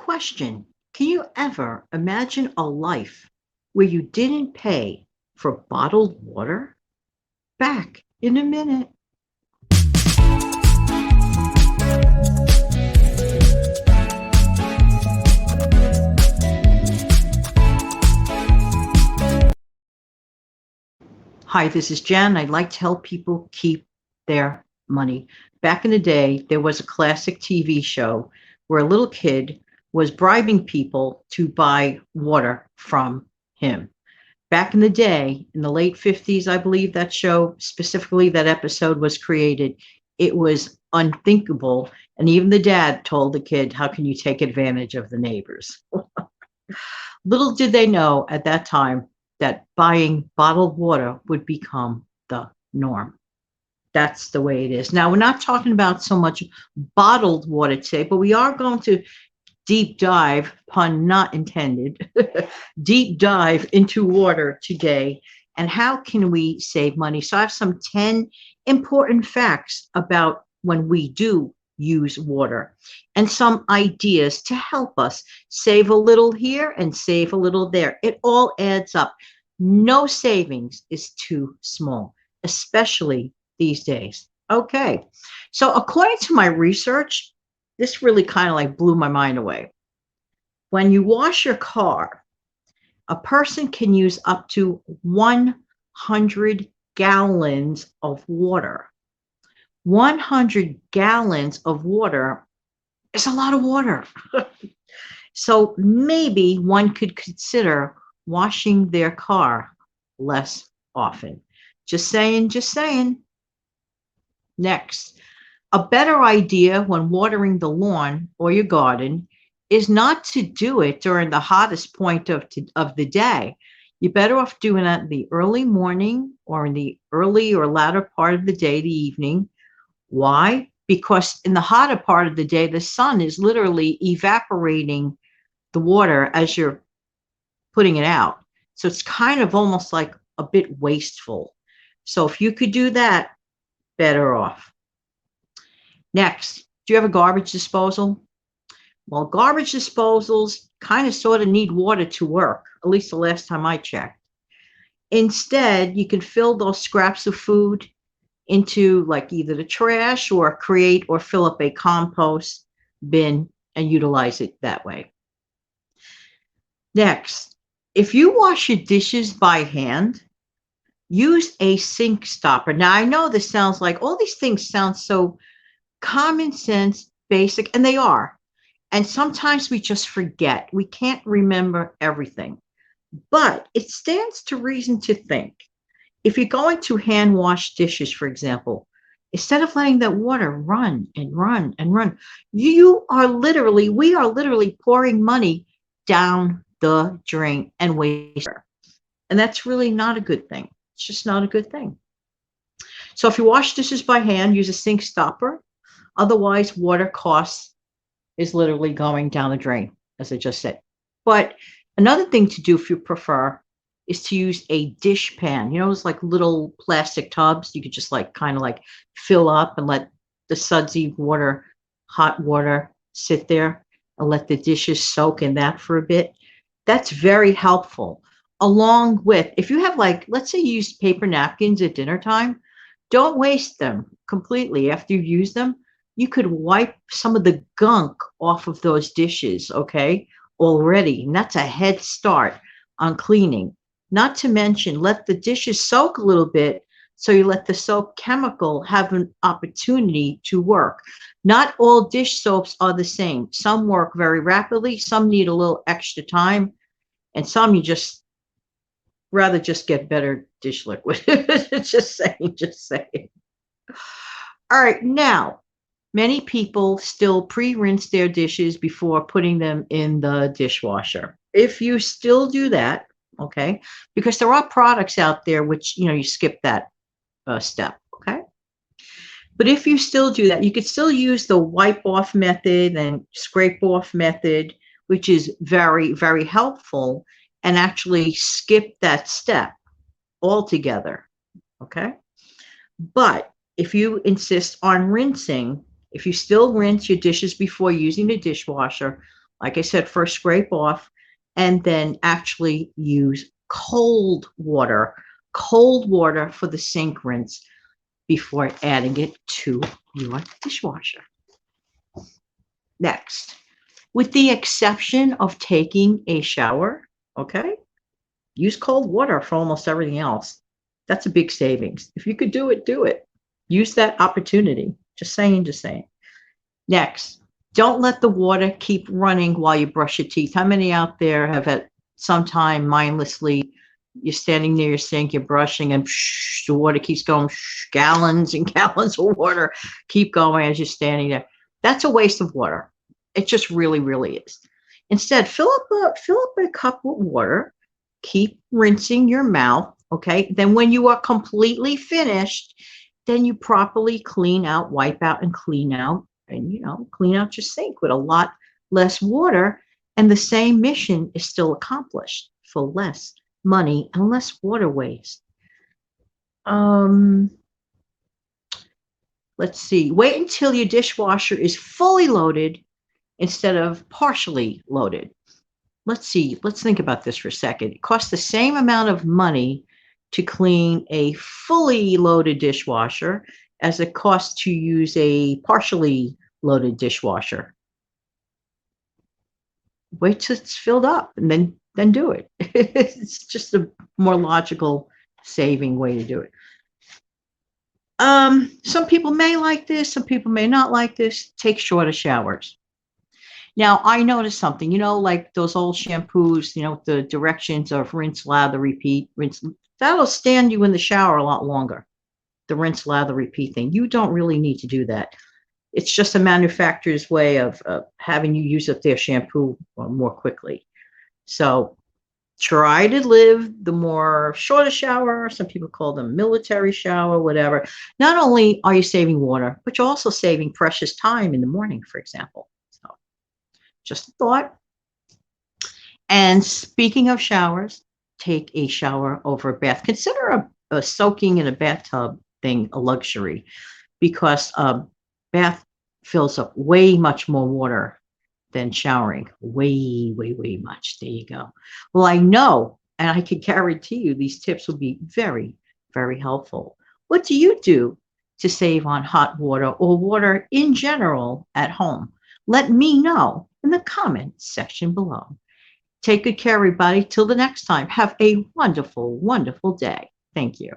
question. Can you ever imagine a life where you didn't pay for bottled water? Back in a minute. Hi, this is Jen. I'd like to help people keep their money. Back in the day, there was a classic TV show where a little kid was bribing people to buy water from him. Back in the day, in the late 50s, I believe that show, specifically that episode was created. It was unthinkable. And even the dad told the kid, how can you take advantage of the neighbors? Little did they know at that time that buying bottled water would become the norm. That's the way it is. Now, we're not talking about so much bottled water today, but we are going to deep dive, pun not intended, deep dive into water today and how can we save money. So I have some 10 important facts about when we do use water and some ideas to help us save a little here and save a little there. It all adds up. No savings is too small, especially these days. Okay, so according to my research, this really kind of like blew my mind away. When you wash your car, a person can use up to 100 gallons of water. 100 gallons of water is a lot of water. So maybe one could consider washing their car less often. Just saying, just saying. Next, a better idea when watering the lawn or your garden is not to do it during the hottest point of the day. You're better off doing that in the early morning or in the early or latter part of the day, the evening. Why? Because in the hotter part of the day, the sun is literally evaporating the water as you're putting it out. So it's kind of almost like a bit wasteful. So if you could do that, better off. Next, do you have a garbage disposal? Well, garbage disposals kind of sort of need water to work, at least the last time I checked. Instead, you can fill those scraps of food into like either the trash or create or fill up a compost bin and utilize it that way. Next, if you wash your dishes by hand, use a sink stopper. Now, I know this sounds like all these things sound so common sense, basic, and they are. And sometimes we just forget. We can't remember everything. But it stands to reason to think. If you're going to hand wash dishes, for example, instead of letting that water run and run and run, we are literally pouring money down the drain and waste. And that's really not a good thing. It's just not a good thing. So if you wash dishes by hand, use a sink stopper. Otherwise, water costs is literally going down the drain, as I just said. But another thing to do if you prefer is to use a dish pan. You know, those like little plastic tubs you could just like kind of like fill up and let the sudsy water, hot water sit there and let the dishes soak in that for a bit. That's very helpful. Along with, if you have like, let's say you use paper napkins at dinner time, don't waste them completely after you use them. You could wipe some of the gunk off of those dishes, okay, already. And that's a head start on cleaning. Not to mention, let the dishes soak a little bit so you let the soap chemical have an opportunity to work. Not all dish soaps are the same. Some work very rapidly, some need a little extra time, and some you just rather just get better dish liquid. Just saying, just saying. All right, now, many people still pre-rinse their dishes before putting them in the dishwasher. If you still do that, okay, because there are products out there which, you know, you skip that step, okay? But if you still do that, you could still use the wipe off method and scrape off method, which is very, very helpful, and actually skip that step altogether, okay? But if you insist on rinsing, if you still rinse your dishes before using the dishwasher, like I said, first scrape off and then actually use cold water for the sink rinse before adding it to your dishwasher. Next, with the exception of taking a shower, okay, use cold water for almost everything else. That's a big savings. If you could do it, do it. Use that opportunity. Just saying, just saying. Next, don't let the water keep running while you brush your teeth. How many out there have at some time mindlessly, you're standing near your sink, you're brushing, and the water keeps going, gallons and gallons of water keep going as you're standing there. That's a waste of water. It just really, really is. Instead, fill up a cup with water, keep rinsing your mouth, okay? Then when you are completely finished, then you properly clean out, wipe out, and clean out, and clean out your sink with a lot less water, and the same mission is still accomplished for less money and less water waste. Let's see. Wait until your dishwasher is fully loaded instead of partially loaded. Let's see. Let's think about this for a second. It costs the same amount of money to clean a fully loaded dishwasher as it costs to use a partially loaded dishwasher. Wait till it's filled up and then do it. It's just a more logical, saving way to do it. Some people may like this, some people may not like this. Take shorter showers. Now, I noticed something, like those old shampoos, the directions of rinse, lather, repeat, rinse. That'll stand you in the shower a lot longer. The rinse, lather, repeat thing. You don't really need to do that. It's just a manufacturer's way of having you use up their shampoo more quickly. So try to live the more shorter shower. Some people call them military shower, whatever. Not only are you saving water, but you're also saving precious time in the morning, for example. So just a thought. And speaking of showers, take a shower over a bath. Consider a soaking in a bathtub thing a luxury, because a bath fills up way much more water than showering. Way, way, way much. There you go. Well, I know, and I can guarantee you these tips will be very, very helpful. What do you do to save on hot water or water in general at home? Let me know in the comments section below. Take good care, everybody. Till the next time, have a wonderful, wonderful day. Thank you.